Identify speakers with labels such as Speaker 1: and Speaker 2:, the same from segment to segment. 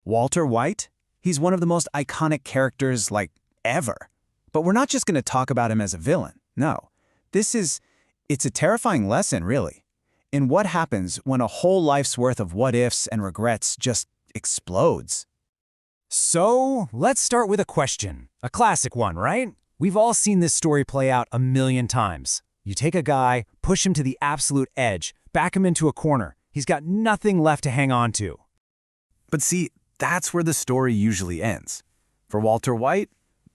Speaker 1: Walter White? He's one of the most iconic characters, ever. But we're not just going to talk about him as a villain. No. It's a terrifying lesson, really, in what happens when a whole life's worth of what-ifs and regrets just explodes.
Speaker 2: So, let's start with a question. A classic one, right? We've all seen this story play out a million times. You take a guy, push him to the absolute edge, back him into a corner. He's got nothing left to hang on to.
Speaker 1: But see, that's where the story usually ends. For Walter White,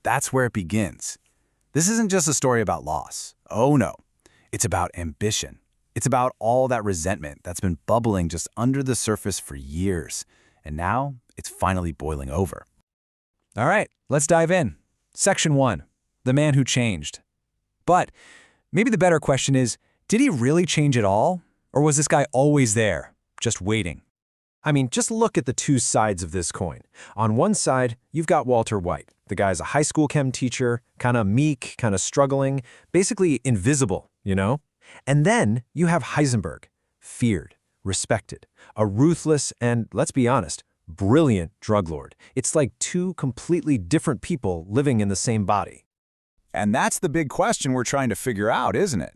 Speaker 1: that's where it begins. This isn't just a story about loss. Oh no. It's about ambition. It's about all that resentment that's been bubbling just under the surface for years. And now, it's finally boiling over.
Speaker 2: All right, let's dive in. Section 1, the man who changed. But maybe the better question is, did he really change at all? Or was this guy always there, just waiting? I mean, just look at the two sides of this coin. On one side, you've got Walter White. The guy's a high school chem teacher, kind of meek, kind of struggling, basically invisible, you know? And then you have Heisenberg, feared, respected, a ruthless and, let's be honest, brilliant drug lord. It's like two completely different people living in the same body.
Speaker 1: And that's the big question we're trying to figure out, isn't it?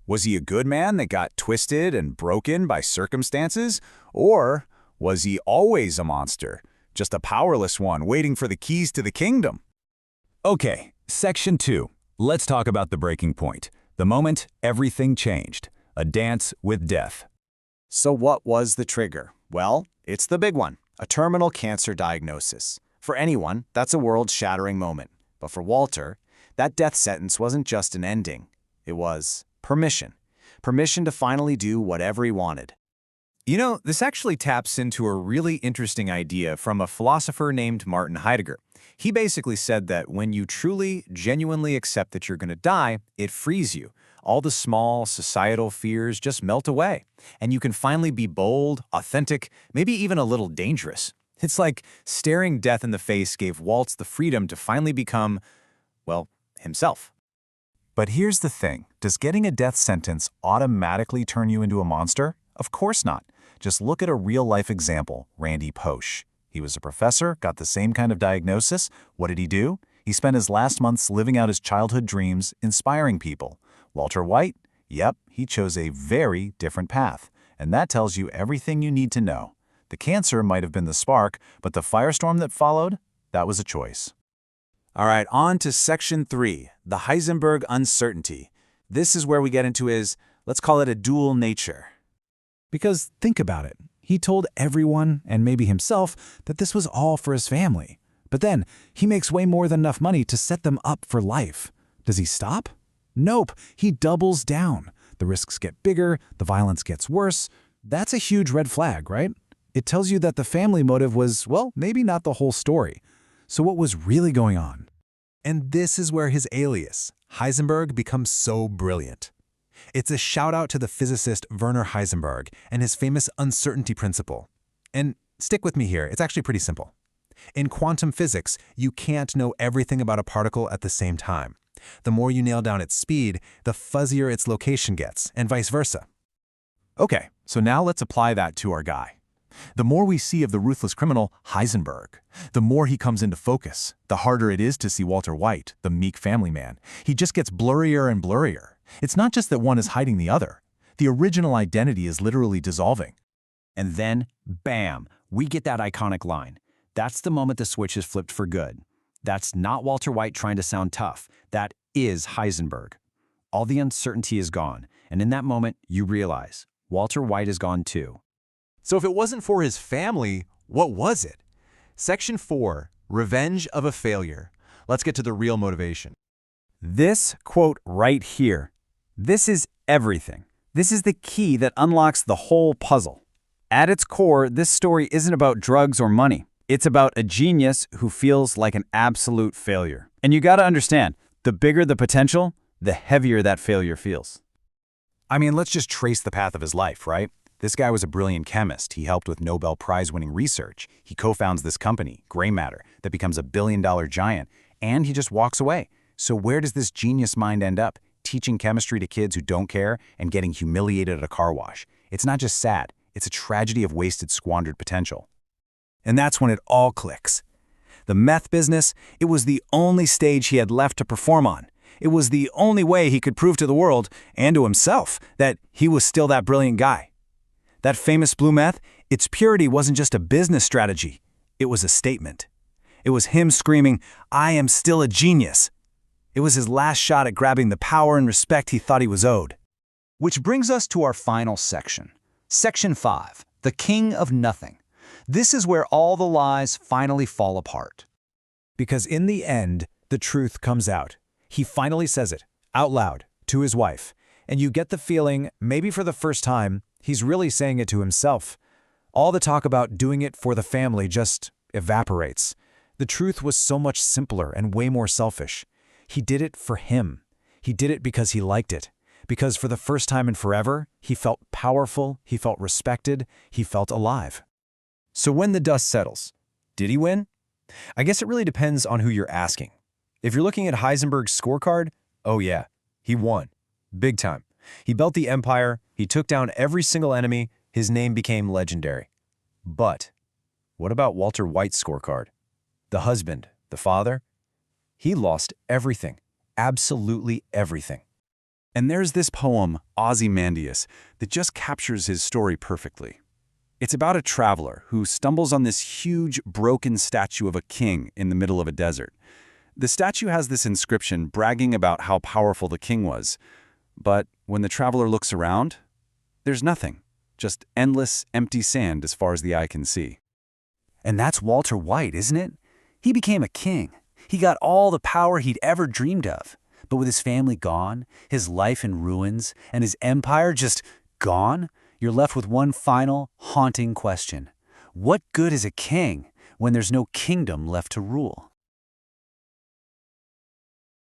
Speaker 1: Was he a good man that got twisted and broken by circumstances? Or was he always a monster, just a powerless one waiting for the keys to the kingdom?
Speaker 3: Okay, Section 2. Let's talk about the breaking point. The moment everything changed. A dance with death.
Speaker 1: So what was the trigger? Well, it's the big one. A terminal cancer diagnosis. For anyone, that's a world-shattering moment. But for Walter, that death sentence wasn't just an ending. It was permission. Permission to finally do whatever he wanted.
Speaker 4: You know, this actually taps into a really interesting idea from a philosopher named Martin Heidegger. He basically said that when you truly, genuinely accept that you're going to die, it frees you. All the small societal fears just melt away, and you can finally be bold, authentic, maybe even a little dangerous. It's like staring death in the face gave Waltz the freedom to finally become, well, himself.
Speaker 3: But here's the thing. Does getting a death sentence automatically turn you into a monster? Of course not. Just look at a real-life example, Randy Posh. He was a professor, got the same kind of diagnosis. What did he do? He spent his last months living out his childhood dreams, inspiring people. Walter White? Yep, he chose a very different path. And that tells you everything you need to know. The cancer might have been the spark, but the firestorm that followed, that was a choice.
Speaker 1: All right, on to Section 3, the Heisenberg uncertainty. This is where we get into his, let's call it a dual nature. Because think about it. He told everyone, and maybe himself, that this was all for his family. But then, he makes way more than enough money to set them up for life. Does he stop? Nope, he doubles down. The risks get bigger, the violence gets worse. That's a huge red flag, right? It tells you that the family motive was, well, maybe not the whole story. So what was really going on?
Speaker 5: And this is where his alias, Heisenberg, becomes so brilliant. It's a shout-out to the physicist Werner Heisenberg and his famous uncertainty principle. And stick with me here, it's actually pretty simple. In quantum physics, you can't know everything about a particle at the same time. The more you nail down its speed, the fuzzier its location gets, and vice versa.
Speaker 3: Okay, so now let's apply that to our guy. The more we see of the ruthless criminal, Heisenberg, the more he comes into focus, the harder it is to see Walter White, the meek family man. He just gets blurrier and blurrier. It's not just that one is hiding the other. The original identity is literally dissolving.
Speaker 6: And then, bam, we get that iconic line. That's the moment the switch is flipped for good. That's not Walter White trying to sound tough. That is Heisenberg. All the uncertainty is gone, and in that moment, you realize Walter White is gone too.
Speaker 5: So if it wasn't for his family, what was it? Section 4, Revenge of a Failure. Let's get to the real motivation.
Speaker 1: This quote right here, this is everything. This is the key that unlocks the whole puzzle. At its core, this story isn't about drugs or money. It's about a genius who feels like an absolute failure. And you gotta understand, the bigger the potential, the heavier that failure feels.
Speaker 3: I mean, let's just trace the path of his life, right? This guy was a brilliant chemist. He helped with Nobel Prize-winning research. He co-founds this company, Gray Matter, that becomes a billion-dollar giant, and he just walks away. So where does this genius mind end up? Teaching chemistry to kids who don't care and getting humiliated at a car wash. It's not just sad, it's a tragedy of wasted, squandered potential.
Speaker 1: And that's when it all clicks. The meth business, it was the only stage he had left to perform on. It was the only way he could prove to the world, and to himself, that he was still that brilliant guy. That famous blue meth, its purity wasn't just a business strategy. It was a statement. It was him screaming, "I am still a genius." It was his last shot at grabbing the power and respect he thought he was owed.
Speaker 2: Which brings us to our final section. Section 5, the king of nothing. This is where all the lies finally fall apart.
Speaker 5: Because in the end, the truth comes out. He finally says it, out loud, to his wife. And you get the feeling, maybe for the first time, he's really saying it to himself. All the talk about doing it for the family just evaporates. The truth was so much simpler and way more selfish. He did it for him. He did it because he liked it. Because for the first time in forever, he felt powerful, he felt respected, he felt alive.
Speaker 4: So when the dust settles, did he win? I guess it really depends on who you're asking. If you're looking at Heisenberg's scorecard, oh yeah, he won. Big time. He built the empire, he took down every single enemy, his name became legendary. But what about Walter White's scorecard? The husband, the father? He lost everything, absolutely everything.
Speaker 1: And there's this poem, Ozymandias, that just captures his story perfectly. It's about a traveler who stumbles on this huge, broken statue of a king in the middle of a desert. The statue has this inscription bragging about how powerful the king was. But when the traveler looks around, there's nothing. Just endless, empty sand as far as the eye can see.
Speaker 2: And that's Walter White, isn't it? He became a king. He got all the power he'd ever dreamed of. But with his family gone, his life in ruins, and his empire just gone, you're left with one final, haunting question. What good is a king when there's no kingdom left to rule?